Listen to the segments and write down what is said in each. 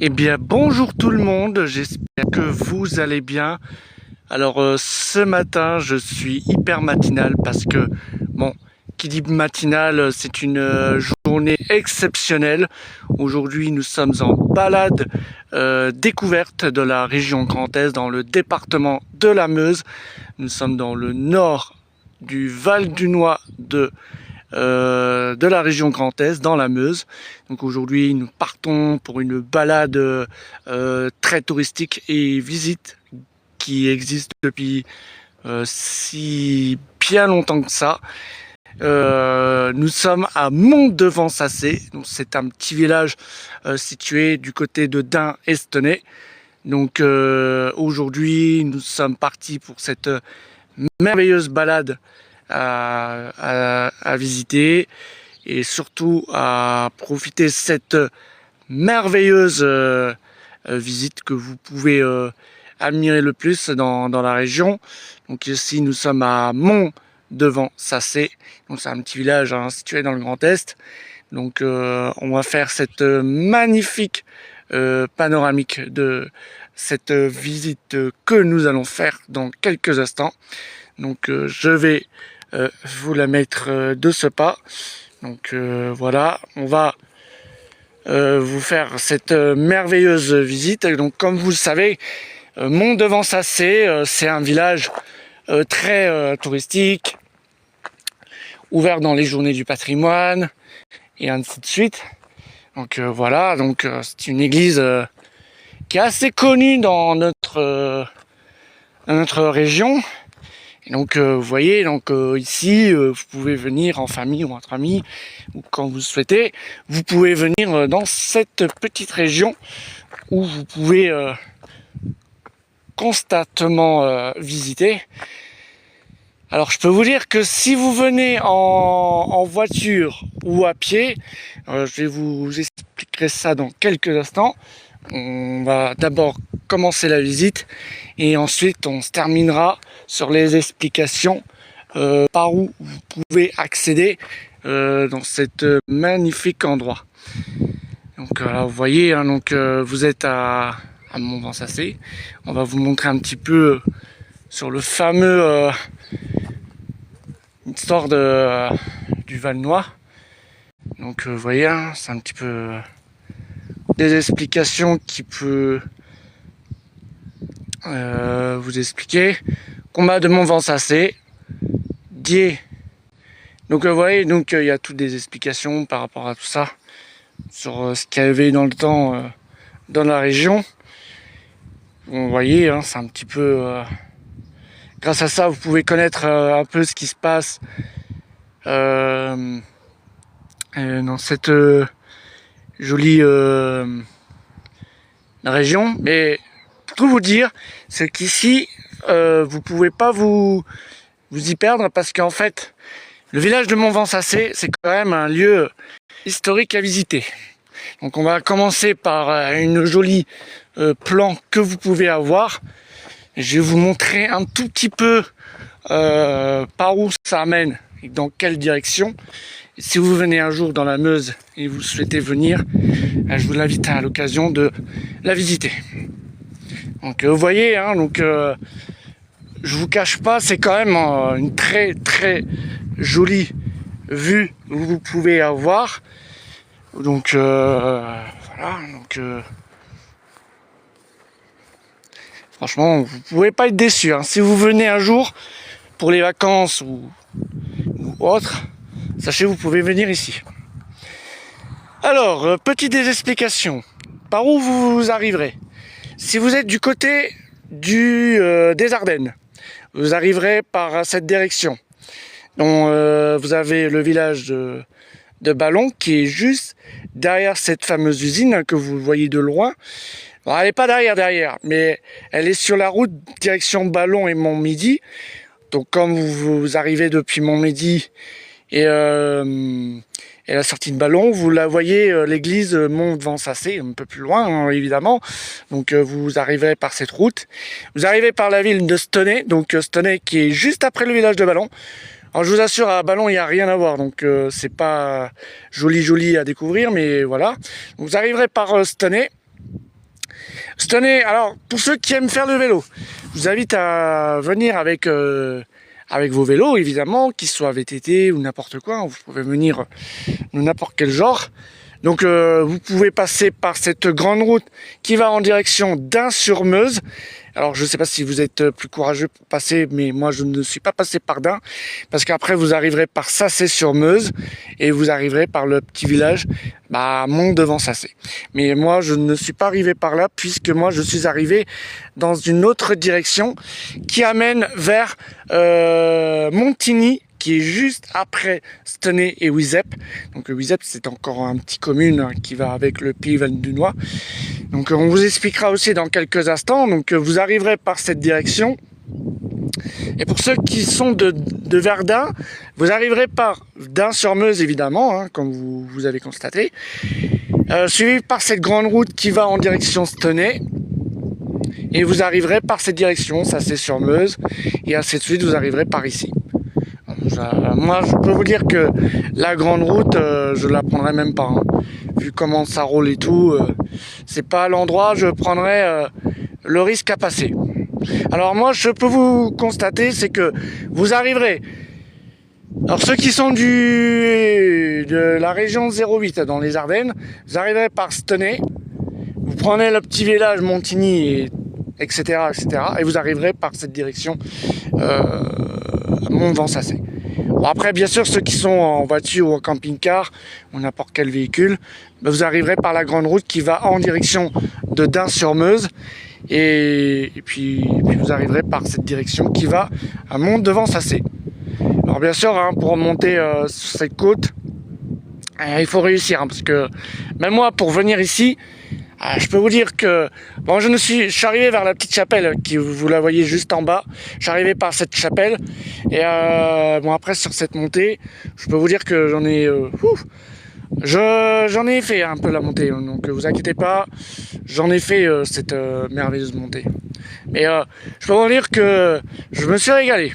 Eh bien, bonjour tout le monde, j'espère que vous allez bien. Alors, ce matin, je suis hyper matinal parce que, bon, qui dit matinal, c'est une journée exceptionnelle. Aujourd'hui, nous sommes en balade découverte de la région Grand Est, dans le département de la Meuse. Nous sommes dans le nord du Val-du-Noy de la région Grand Est, dans la Meuse. Donc aujourd'hui, nous partons pour une balade très touristique et visite qui existe depuis si bien longtemps que ça. Nous sommes à Mont-Devant-Sacé, donc c'est un petit village situé du côté de Dun-Estenay. Donc aujourd'hui, nous sommes partis pour cette merveilleuse balade à visiter et surtout à profiter de cette merveilleuse visite que vous pouvez admirer le plus dans la région. Donc ici nous sommes à Mont-Devant-Sacé, donc c'est un petit village situé dans le Grand Est. Donc on va faire cette magnifique panoramique de cette visite que nous allons faire dans quelques instants. Donc je vais vous la mettre de ce pas. Donc voilà, on va vous faire cette merveilleuse visite. Donc comme vous le savez, Mont-Devant-Sacé, c'est un village très touristique, ouvert dans les journées du patrimoine et ainsi de suite. Donc voilà, donc c'est une église qui est assez connue dans notre région. Et donc vous voyez, donc ici vous pouvez venir en famille ou entre amis ou quand vous souhaitez. Vous pouvez venir dans cette petite région où vous pouvez constamment visiter. Alors je peux vous dire que si vous venez en voiture ou à pied, je vais vous expliquer ça dans quelques instants. On va d'abord commencer la visite et ensuite on se terminera sur les explications par où vous pouvez accéder dans cet magnifique endroit. Donc vous voyez, donc vous êtes à Mont-Devant-Sacé. On va vous montrer un petit peu sur le fameux histoire du Val-Noy. Donc vous voyez, c'est un petit peu des explications qui peut vous expliquer. Combat de Mont-Devant-Sacé, Dié. Donc vous voyez, donc il y a toutes des explications par rapport à tout ça, sur ce qu'il y avait dans le temps dans la région. Vous voyez, c'est un petit peu grâce à ça vous pouvez connaître un peu ce qui se passe dans cette jolie région. Mais pour tout vous dire, c'est qu'ici vous pouvez pas vous y perdre, parce qu'en fait le village de Mont-Devant-Sacé, c'est quand même un lieu historique à visiter. Donc on va commencer par une jolie plan que vous pouvez avoir. Je vais vous montrer un tout petit peu par où ça amène et dans quelle direction. Et si vous venez un jour dans la Meuse et vous souhaitez venir, je vous invite à l'occasion de la visiter. Donc vous voyez, donc je vous cache pas, c'est quand même une très très jolie vue que vous pouvez avoir. Donc voilà, donc franchement vous pouvez pas être déçu. Si vous venez un jour pour les vacances ou autre, sachez vous pouvez venir ici. Alors petite des explications, par où vous arriverez. Si vous êtes du côté des Ardennes, vous arriverez par cette direction. Donc vous avez le village de Ballon qui est juste derrière cette fameuse usine que vous voyez de loin. Bon, elle n'est pas derrière, mais elle est sur la route direction Ballon et Montmedy. Donc comme vous arrivez depuis Montmedy et la sortie de Ballon, vous la voyez, l'église Mont-Devant-Sacé, un peu plus loin évidemment. Donc vous arrivez par cette route. Vous arrivez par la ville de Stenay, donc Stenay qui est juste après le village de Ballon. Alors je vous assure, à Ballon il n'y a rien à voir, donc c'est pas joli à découvrir, mais voilà. Vous arriverez par Stenay Stenay, alors pour ceux qui aiment faire le vélo, je vous invite à venir avec vos vélos évidemment, qu'ils soient VTT ou n'importe quoi. Vous pouvez venir de n'importe quel genre. Donc vous pouvez passer par cette grande route qui va en direction d'Ain-sur-Meuse. Alors je ne sais pas si vous êtes plus courageux pour passer, mais moi je ne suis pas passé par d'Ain, parce qu'après vous arriverez par Sacé-sur-Meuse et vous arriverez par le petit village Mont-devant-Sacé. Mais moi je ne suis pas arrivé par là, puisque moi je suis arrivé dans une autre direction qui amène vers Montigny, qui est juste après Stenay et Wizep. Donc Wizep, c'est encore un petit commune qui va avec le Pays Valdunois. Donc on vous expliquera aussi dans quelques instants. Donc vous arriverez par cette direction. Et pour ceux qui sont de Verdun, vous arriverez par d'Ain-sur-Meuse évidemment, comme vous avez constaté. Suivi par cette grande route qui va en direction Stenay. Et vous arriverez par cette direction, ça c'est sur Meuse. Et ainsi de suite, vous arriverez par ici. Moi, je peux vous dire que la grande route, je la prendrai même pas. Vu comment ça roule et tout, c'est pas l'endroit où je prendrais le risque à passer. Alors moi, je peux vous constater, c'est que vous arriverez. Alors ceux qui sont de la région 08 dans les Ardennes, vous arriverez par Stenay. Vous prenez le petit village Montigny, etc., et vous arriverez par cette direction à Mont-devant-Sacé. Bon, après, bien sûr, ceux qui sont en voiture ou en camping-car ou n'importe quel véhicule, vous arriverez par la grande route qui va en direction de Dain-sur-Meuse et puis vous arriverez par cette direction qui va à Mont-devant-Sacé. Alors bien sûr, pour monter sur cette côte, il faut réussir, parce que même moi, pour venir ici, je peux vous dire que bon, je suis arrivé vers la petite chapelle qui vous la voyez juste en bas. Je suis arrivé par cette chapelle et bon, après sur cette montée, je peux vous dire que j'en ai fait un peu la montée, donc vous inquiétez pas, j'en ai fait cette merveilleuse montée. Mais je peux vous dire que je me suis régalé.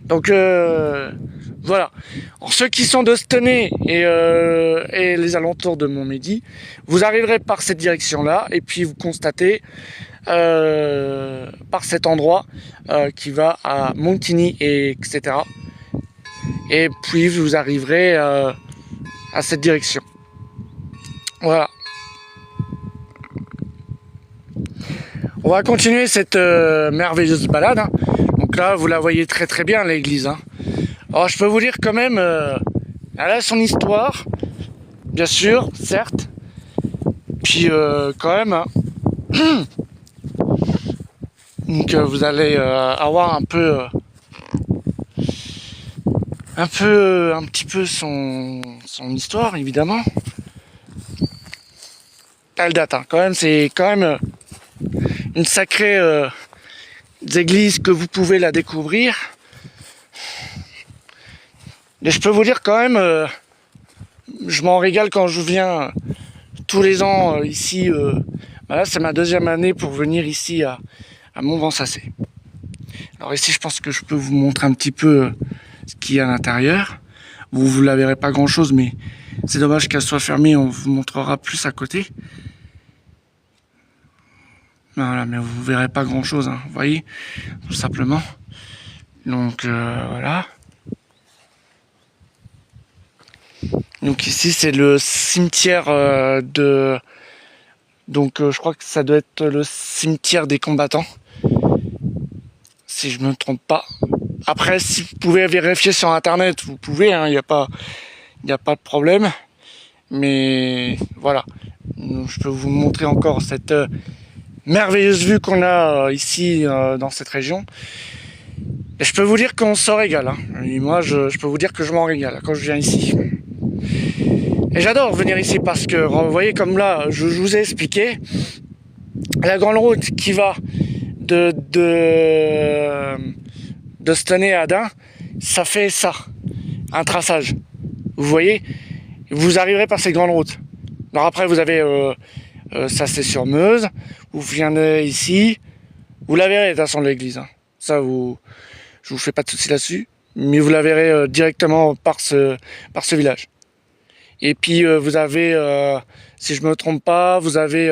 Donc voilà. Alors, ceux qui sont de Stenay et les alentours de Montmédy, vous arriverez par cette direction-là et puis vous constatez par cet endroit qui va à Montigny, etc. Et puis vous arriverez à cette direction. Voilà. On va continuer cette merveilleuse balade. Donc là, vous la voyez très très bien, l'église. Alors je peux vous dire quand même, elle a son histoire, bien sûr, certes. Puis quand même, donc vous allez avoir un petit peu son histoire, évidemment. Elle date, quand même, c'est quand même une sacrée église que vous pouvez la découvrir. Mais je peux vous dire quand même, je m'en régale quand je viens tous les ans ici. Là, c'est ma deuxième année pour venir ici à Mont-devant-Sacé. Alors ici, je pense que je peux vous montrer un petit peu ce qu'il y a à l'intérieur. Vous la verrez pas grand-chose, mais c'est dommage qu'elle soit fermée. On vous montrera plus à côté. Voilà, mais vous verrez pas grand-chose, vous voyez, tout simplement. Donc voilà. Donc ici c'est le cimetière donc je crois que ça doit être le cimetière des combattants, si je ne me trompe pas. Après, si vous pouvez vérifier sur internet, vous pouvez, il n'y a pas de problème. Mais voilà, je peux vous montrer encore cette merveilleuse vue qu'on a ici dans cette région. Et je peux vous dire qu'on s'en régale. Et moi, je peux vous dire que je m'en régale quand je viens ici. Et j'adore venir ici parce que, vous voyez, comme là, je vous ai expliqué, la grande route qui va de Stenay à Dain, ça fait ça, un traçage. Vous voyez, vous arriverez par cette grande route. Alors après, vous avez ça, c'est sur Meuse. Vous viendrez ici, vous la verrez de toute façon l'église. Ça, je vous fais pas de soucis là-dessus, mais vous la verrez directement par ce village. Et puis vous avez, si je me trompe pas, vous avez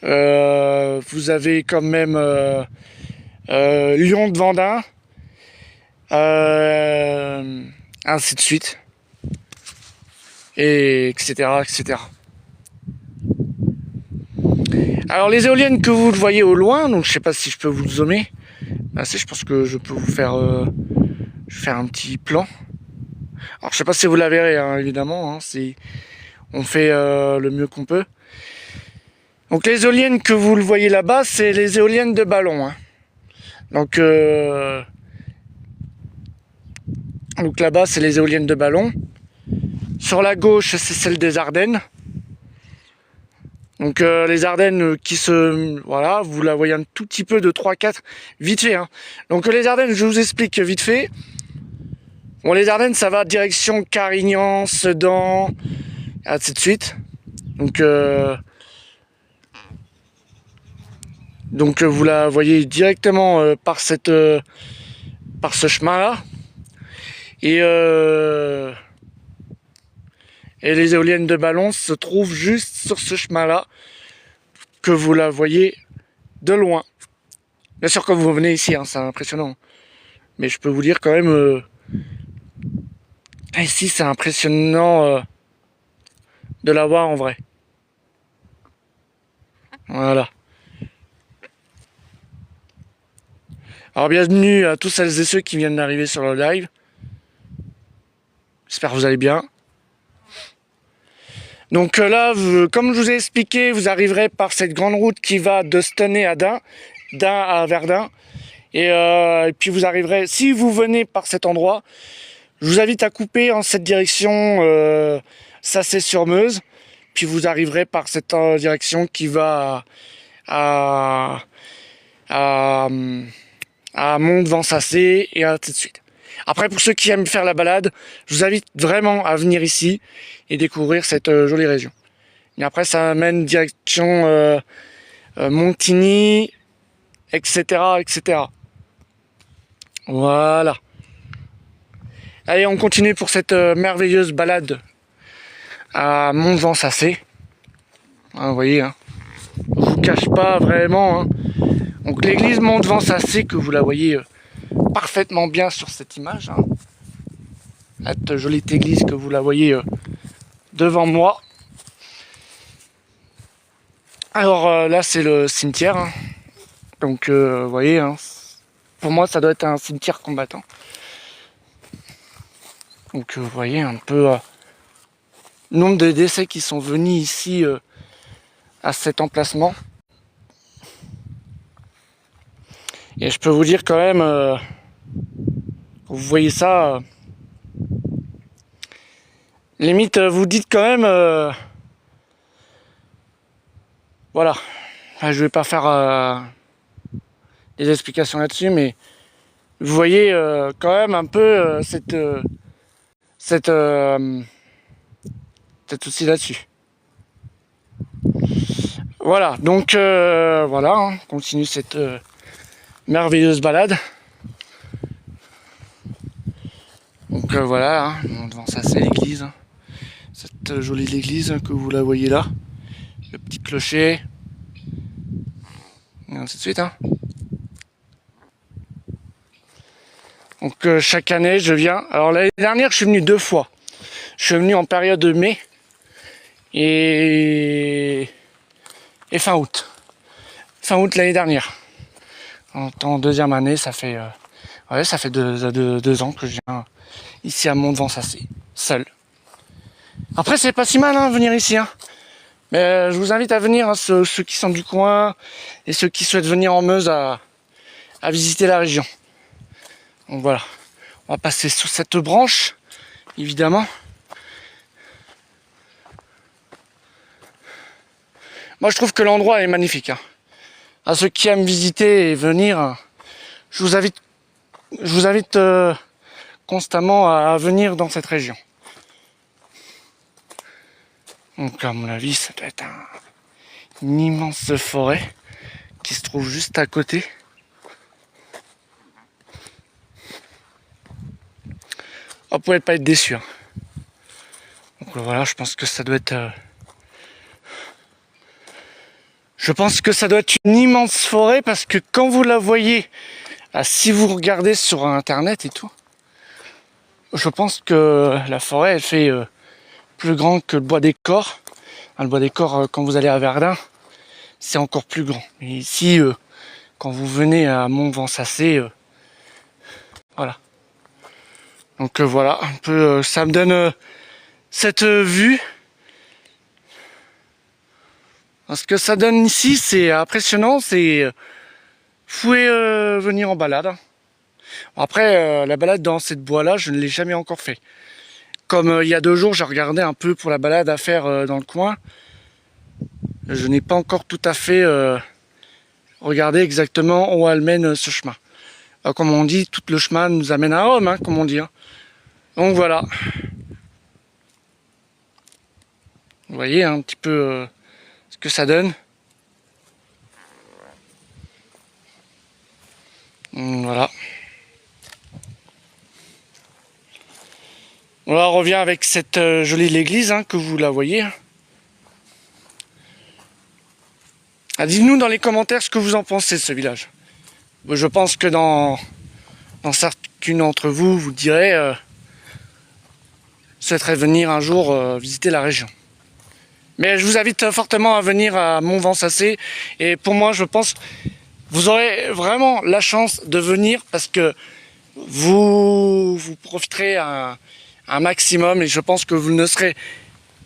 Vous avez quand même Lyon de Vendin, ainsi de suite, et etc., etc. Alors les éoliennes que vous voyez au loin, donc je sais pas si je peux vous le zoomer. Ah, je pense que je peux vous faire, faire un petit plan. Alors je sais pas si vous la verrez, hein, évidemment. Hein, on fait le mieux qu'on peut. Donc les éoliennes que vous le voyez là-bas, c'est les éoliennes de ballon. Hein. Donc là-bas, c'est les éoliennes de ballon. Sur la gauche, c'est celle des Ardennes. Donc les Ardennes qui se... Voilà, vous la voyez un tout petit peu de 3-4, vite fait. Hein. Donc les Ardennes, je vous explique vite fait. Bon, les Ardennes, ça va direction Carignan, Sedan, ainsi de suite. Donc vous la voyez directement par ce chemin-là. Et les éoliennes de ballon se trouvent juste sur ce chemin-là, que vous la voyez de loin. Bien sûr, quand vous venez ici, hein, c'est impressionnant. Mais je peux vous dire quand même, ici, c'est impressionnant de la voir en vrai. Voilà. Alors bienvenue à tous celles et ceux qui viennent d'arriver sur le live. J'espère que vous allez bien. Donc là, comme je vous ai expliqué, vous arriverez par cette grande route qui va de Stenay à Dain à Verdun. Et puis vous arriverez, si vous venez par cet endroit, je vous invite à couper en cette direction, Sacé-sur-Meuse. Puis vous arriverez par cette direction qui va à Mont-de-Vent-Sacé et ainsi de suite. Après, pour ceux qui aiment faire la balade, je vous invite vraiment à venir ici et découvrir cette jolie région. Et après, ça mène direction Montigny, etc., etc. Voilà. Allez, on continue pour cette merveilleuse balade à Mont-de-Vent-Sacé. Hein, vous voyez, hein. Je vous cache pas vraiment. Hein. Donc l'église Mont-de-Vent-Sacé, que vous la voyez parfaitement bien sur cette image. Hein. Cette jolie église que vous la voyez devant moi. Alors là, c'est le cimetière. Hein. Donc vous voyez, hein, pour moi, ça doit être un cimetière combattant. Donc vous voyez un peu le nombre de décès qui sont venus ici à cet emplacement. Et je peux vous dire quand même, vous voyez ça, limite vous dites quand même, voilà, enfin, je vais pas faire des explications là-dessus, mais vous voyez quand même un peu cette souci là-dessus. Voilà, donc voilà, hein, on continue cette merveilleuse balade. Donc voilà, hein, devant ça c'est l'église, hein. Cette jolie église que vous la voyez là, le petit clocher, et ainsi de suite. Hein. Donc chaque année je viens, alors l'année dernière je suis venu 2 fois. Je suis venu en période de mai et fin août. Fin août l'année dernière. En deuxième année, ça fait ça fait 2 ans que je viens ici à Mont-de-Vent-Sacé, seul. Après c'est pas si mal hein, venir ici. Hein. Mais je vous invite à venir, hein, ceux qui sont du coin et ceux qui souhaitent venir en Meuse à visiter la région. Donc voilà, on va passer sous cette branche, évidemment. Moi je trouve que l'endroit est magnifique. Hein. À ceux qui aiment visiter et venir, je vous invite constamment à venir dans cette région. Donc à mon avis, ça doit être une immense forêt qui se trouve juste à côté. Vous pouvez pas être déçus. Hein. Donc voilà, je pense que ça doit être... Je pense que ça doit être une immense forêt parce que quand vous la voyez, si vous regardez sur internet et tout, je pense que la forêt elle fait plus grand que le bois des Corps. Le bois des Corps, quand vous allez à Verdun, c'est encore plus grand. Et ici, quand vous venez à Mont-Vent-Sacé, voilà. Donc voilà, un peu, ça me donne cette vue. Ce que ça donne ici, c'est impressionnant. C'est vous pouvez venir en balade. Après, la balade dans cette bois-là, je ne l'ai jamais encore fait. Comme il y a 2 jours, j'ai regardé un peu pour la balade à faire dans le coin. Je n'ai pas encore tout à fait regardé exactement où elle mène ce chemin. Comme on dit, tout le chemin nous amène à Rome, hein, comme on dit. Hein. Donc voilà. Vous voyez un petit peu ce que ça donne. Voilà. On revient avec cette jolie église, hein, que vous la voyez. Dites-nous dans les commentaires ce que vous en pensez de ce village. Je pense que dans chacune d'entre vous, vous direz souhaiterait venir un jour visiter la région. Mais je vous invite fortement à venir à Mont-Vent-Sacé. Et pour moi, je pense vous aurez vraiment la chance de venir parce que vous profiterez un maximum et je pense que vous ne serez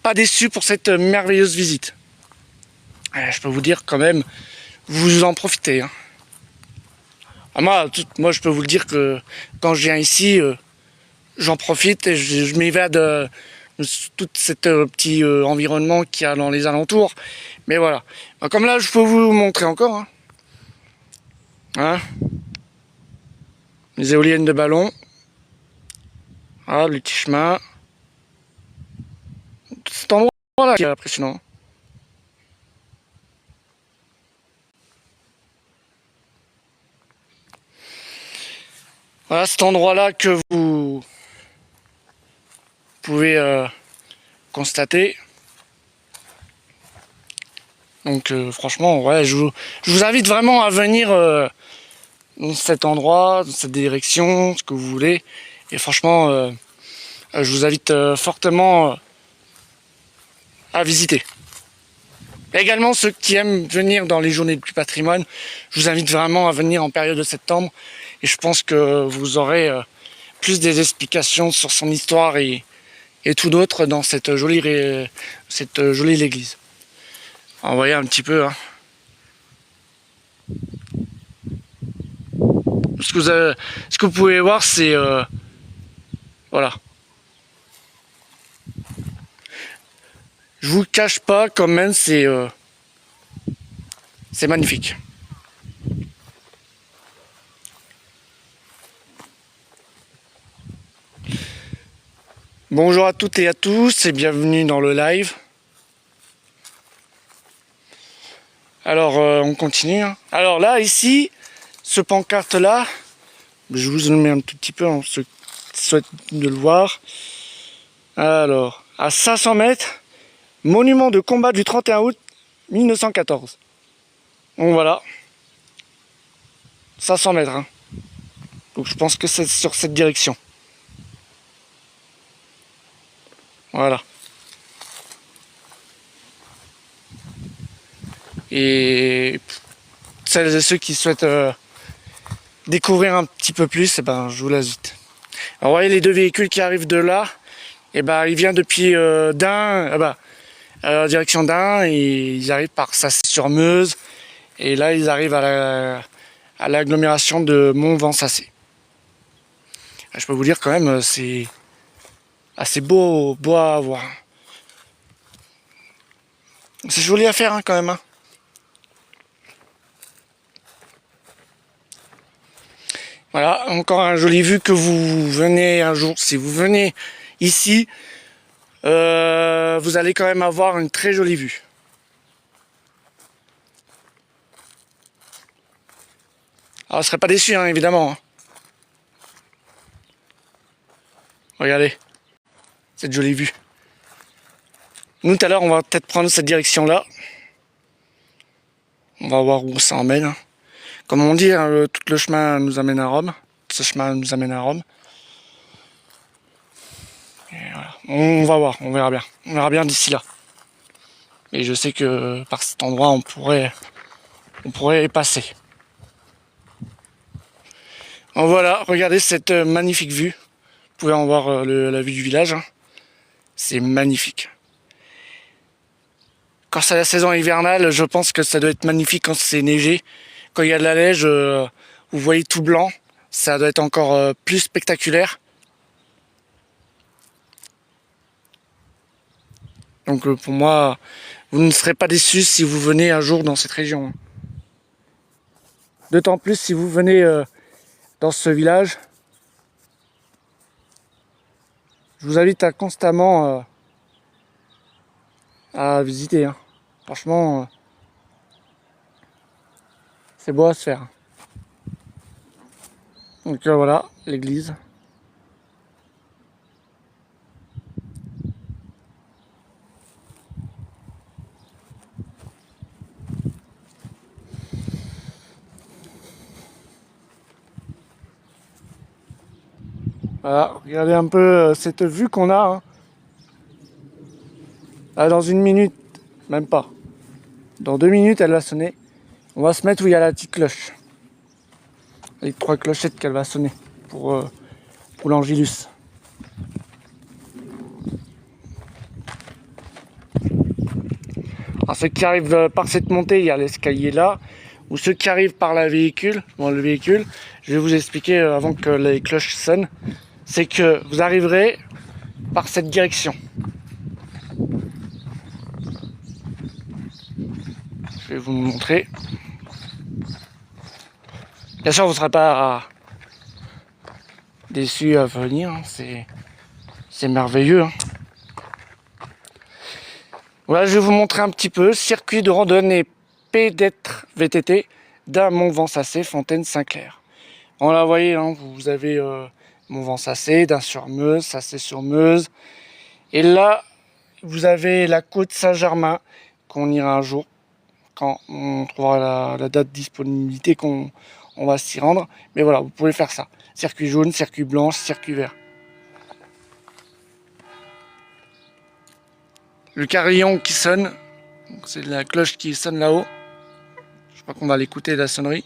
pas déçus pour cette merveilleuse visite. Je peux vous dire quand même, vous en profitez. Hein. Moi, je peux vous le dire que quand je viens ici, j'en profite et je m'évade de tout cet petit environnement qu'il y a dans les alentours. Mais voilà. Comme là, je peux vous montrer encore. Hein. Hein, les éoliennes de ballon. Ah, le petit chemin. Cet endroit-là qui est impressionnant. Voilà cet endroit-là que vous pouvez constater. Donc franchement, ouais, je vous invite vraiment à venir dans cet endroit, dans cette direction, ce que vous voulez. Et franchement, je vous invite fortement à visiter. Également, ceux qui aiment venir dans les journées du patrimoine, je vous invite vraiment à venir en période de septembre. Et je pense que vous aurez plus des explications sur son histoire et tout d'autre dans cette jolie église. On voyez un petit peu. Hein. Ce que vous pouvez voir, c'est voilà. Je vous le cache pas, quand même, c'est magnifique. Bonjour à toutes et à tous et bienvenue dans le live. Alors on continue. Hein. Alors là, ici, ce pancarte là, je vous le mets un tout petit peu, on se souhaite de le voir. Alors, à 500 mètres, monument de combat du 31 août 1914. Donc voilà, 500 mètres. Hein. Donc je pense que c'est sur cette direction. Voilà. Et celles et ceux qui souhaitent découvrir un petit peu plus, eh ben, je vous l'invite. Alors, vous voyez les 2 véhicules qui arrivent de là, et ben, ils viennent depuis Dain, direction d'Ain, et ils arrivent par Sassy-sur-Meuse, et là ils arrivent à l'agglomération de Mont-Vent-Sacé. Je peux vous dire quand même, c'est assez beau à voir. C'est joli à faire hein, quand même. Hein. Voilà, encore un joli vue que vous venez un jour, si vous venez ici, vous allez quand même avoir une très jolie vue. Alors, je ne serais pas déçu, hein, évidemment. Hein. Regardez, cette jolie vue. Nous, tout à l'heure, on va peut-être prendre cette direction-là. On va voir où ça emmène, hein. Comme on dit, hein, tout le chemin nous amène à Rome. Ce chemin nous amène à Rome. Et voilà. On va voir, on verra bien. On verra bien d'ici là. Et je sais que par cet endroit, on pourrait y passer. En voilà, regardez cette magnifique vue. Vous pouvez en voir la vue du village, hein. C'est magnifique. Quand c'est la saison hivernale, je pense que ça doit être magnifique quand c'est neigé. Quand il y a de la neige, vous voyez tout blanc. Ça doit être encore plus spectaculaire. Donc pour moi, vous ne serez pas déçus si vous venez un jour dans cette région. D'autant plus si vous venez dans ce village. Je vous invite à constamment à visiter, hein. Franchement, c'est beau à se faire. Donc voilà, l'église. Voilà, regardez un peu cette vue qu'on a, hein. Là, dans 1 minute, même pas. Dans 2 minutes, elle va sonner. On va se mettre où il y a la petite cloche. Les 3 clochettes qu'elle va sonner pour l'Angélus. Alors ceux qui arrivent par cette montée, il y a l'escalier là. Ou ceux qui arrivent par le véhicule, je vais vous expliquer avant que les cloches sonnent. C'est que vous arriverez par cette direction. Je vais vous montrer. Bien sûr, vous ne serez pas déçus à venir. Hein. C'est merveilleux. Hein. Voilà, je vais vous montrer un petit peu. Circuit de randonnée pédestre VTT d'Amont-Vent-Sacé, Fontaine-Saint-Clair. On la voyez, hein, vous avez Mont-Vent-Sacé, d'Ain-sur-Meuse, Sacé-sur-Meuse. Et là, vous avez la côte Saint-Germain, qu'on ira un jour, quand on trouvera la date de disponibilité, qu'on va s'y rendre. Mais voilà, vous pouvez faire ça. Circuit jaune, circuit blanc, circuit vert. Le carillon qui sonne, c'est la cloche qui sonne là-haut. Je crois qu'on va l'écouter, la sonnerie.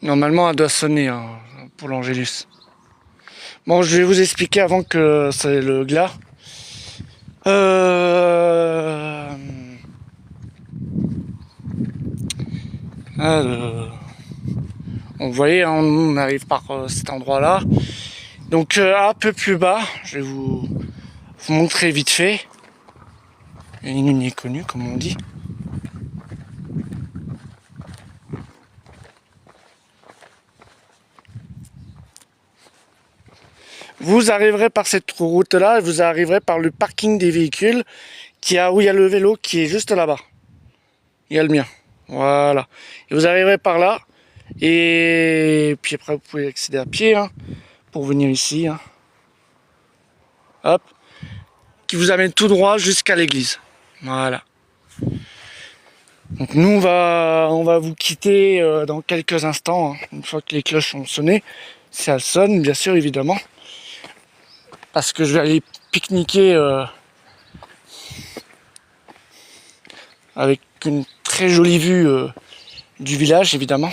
Normalement, elle doit sonner hein, pour l'Angélus. Bon, je vais vous expliquer avant que c'est le glas. Alors, vous voyez, on arrive par cet endroit-là. Donc, un peu plus bas, je vais vous montrer vite fait. Une ligne est connue, comme on dit. Vous arriverez par cette route-là et vous arriverez par le parking des véhicules où il y a le vélo qui est juste là-bas. Il y a le mien. Voilà. Et vous arriverez par là. Et puis après, vous pouvez accéder à pied hein, pour venir ici. Hein. Hop. Qui vous amène tout droit jusqu'à l'église. Voilà. Donc nous, on va vous quitter dans quelques instants. Hein, une fois que les cloches ont sonné. Si elles sonnent, bien sûr, évidemment. Parce que je vais aller pique-niquer avec une très jolie vue du village, évidemment.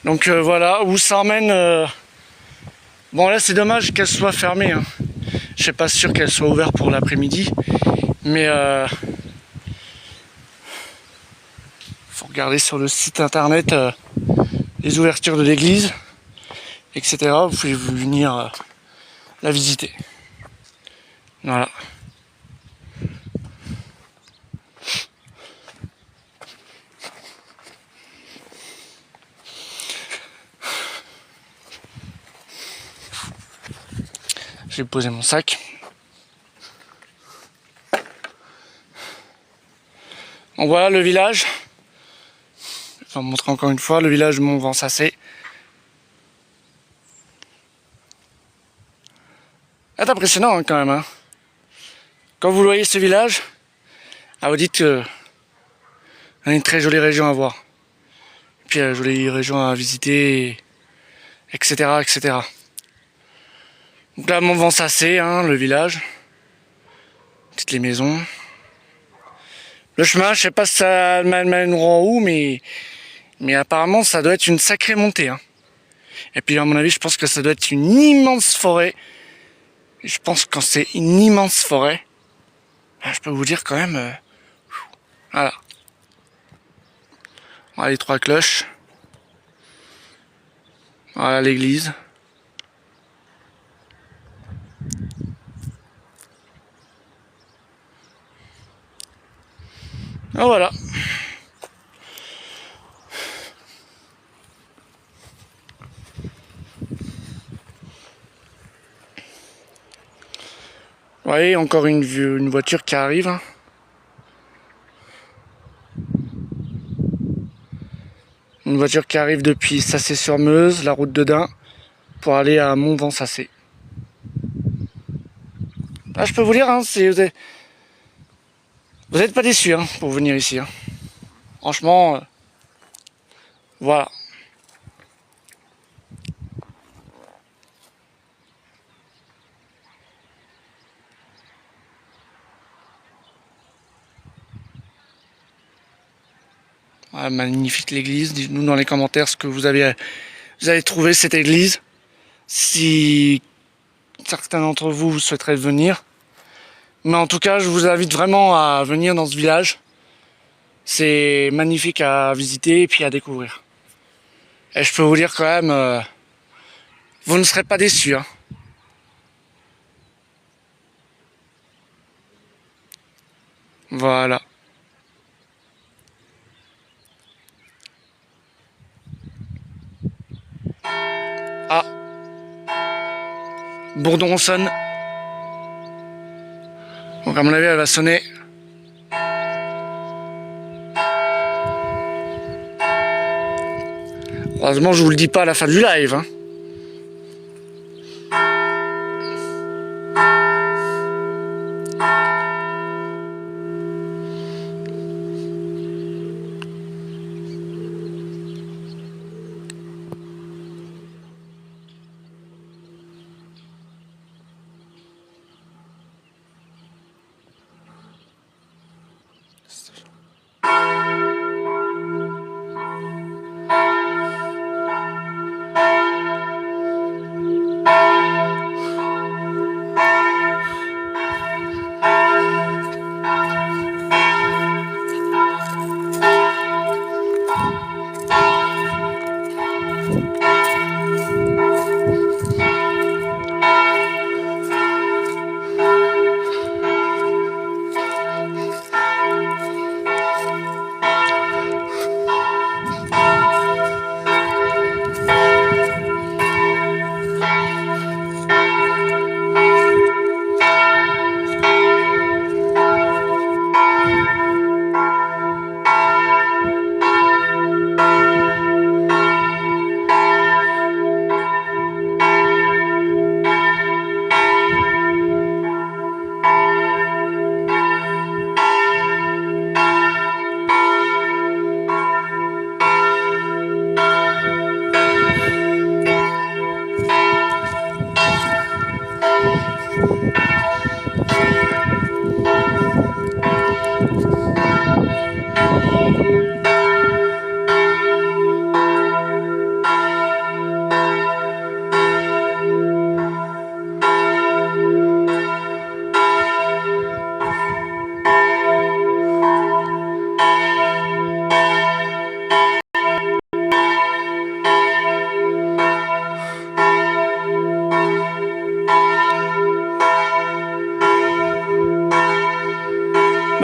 Donc voilà, où ça emmène. Bon là c'est dommage qu'elle soit fermée. Hein. Je suis pas sûr qu'elle soit ouverte pour l'après-midi. Mais faut regarder sur le site internet les ouvertures de l'église, etc. Vous pouvez venir la visiter. Voilà. J'ai posé mon sac. Donc voilà le village. Je vais vous montrer encore une fois le village de Montvent-Sacé. C'est impressionnant hein, quand même. Hein. Quand vous voyez ce village, vous dites que c'est une très jolie région à voir. Et puis une jolie région à visiter, etc. etc. Donc là, Montvent-Sacé, hein, le village. Toutes les maisons. Le chemin, je sais pas si ça mènera où, mais apparemment ça doit être une sacrée montée. Hein. Et puis à mon avis, je pense que ça doit être une immense forêt. Et je pense que quand c'est une immense forêt, je peux vous dire quand même... voilà. Voilà les 3 cloches. Voilà l'église. Ah, voilà. Vous voyez, encore une voiture qui arrive. Une voiture qui arrive depuis Sacé-sur-Meuse, la route de Dain, pour aller à Montvent-Sacé. Là, je peux vous dire, hein, vous n'êtes pas déçus hein, pour venir ici. Hein. Franchement, voilà. Voilà, magnifique l'église. Dites-nous dans les commentaires ce que vous avez trouvé cette église. Si certains d'entre vous souhaiteraient venir. Mais en tout cas, je vous invite vraiment à venir dans ce village. C'est magnifique à visiter et puis à découvrir. Et je peux vous dire quand même, vous ne serez pas déçus. Hein. Voilà. Ah. Bourdon sonne. Donc à mon avis, elle va sonner. Heureusement, je vous le dis pas à la fin du live. Hein.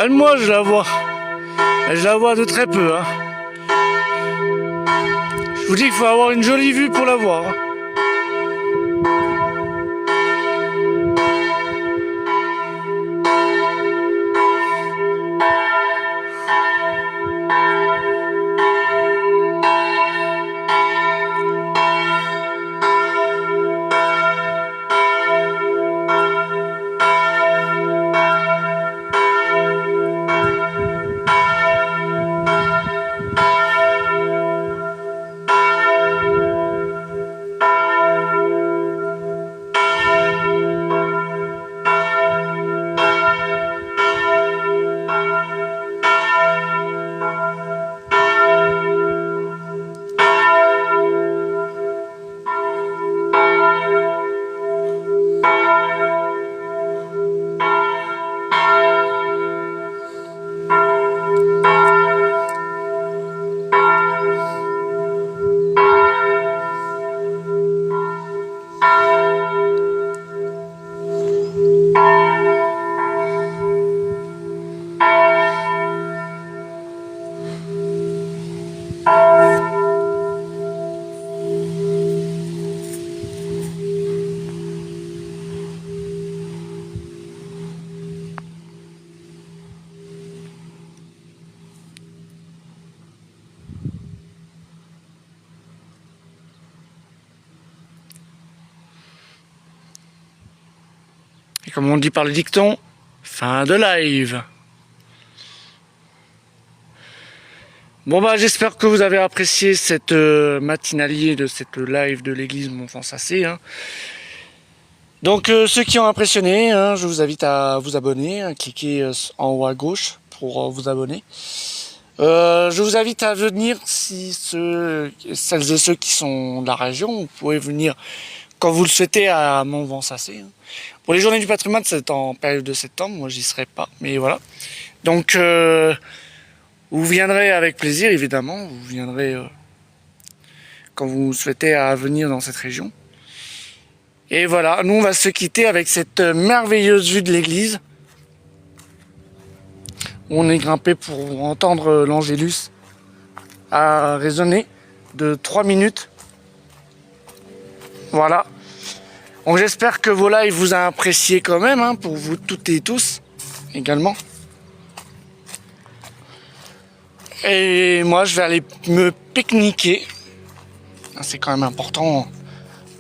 Même moi, je la vois. Je la vois de très peu. Hein. Je vous dis qu'il faut avoir une jolie vue pour la voir. Et comme on dit par le dicton, fin de live. Bon bah j'espère que vous avez apprécié cette matinalier de cette live de l'église Montfort-Sacé. Hein. Donc ceux qui ont impressionné, hein, je vous invite à vous abonner, hein, cliquez en haut à gauche pour vous abonner. Je vous invite à venir si celles et ceux qui sont de la région, vous pouvez venir quand vous le souhaitez à Montfort-Sacé. Hein. Pour les journées du patrimoine, c'est en période de septembre, moi j'y serai pas, mais voilà. Donc vous viendrez avec plaisir évidemment, vous viendrez quand vous souhaitez à venir dans cette région. Et voilà, nous on va se quitter avec cette merveilleuse vue de l'église. On est grimpé pour entendre l'Angélus à résonner de 3 minutes. Voilà. Donc j'espère que vos lives vous a apprécié quand même, hein, pour vous toutes et tous également. Et moi je vais aller me pique-niquer. C'est quand même important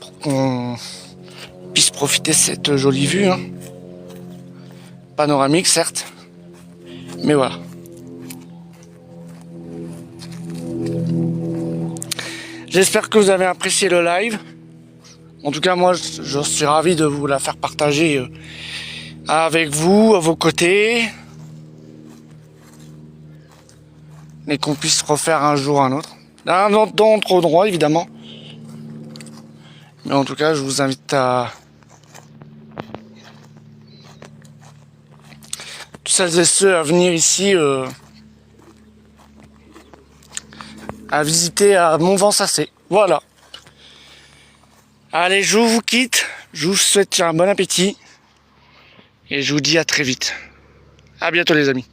pour qu'on puisse profiter de cette jolie vue. Hein. Panoramique certes. Mais voilà. J'espère que vous avez apprécié le live. En tout cas, moi, je suis ravi de vous la faire partager avec vous, à vos côtés. Et qu'on puisse refaire un jour un autre. Dans d'autres endroits, évidemment. Mais en tout cas, je vous invite à... tous celles et ceux à venir ici à visiter à Montfort-Sacé. Voilà. Allez, je vous quitte. Je vous souhaite un bon appétit. Et je vous dis à très vite. À bientôt les amis.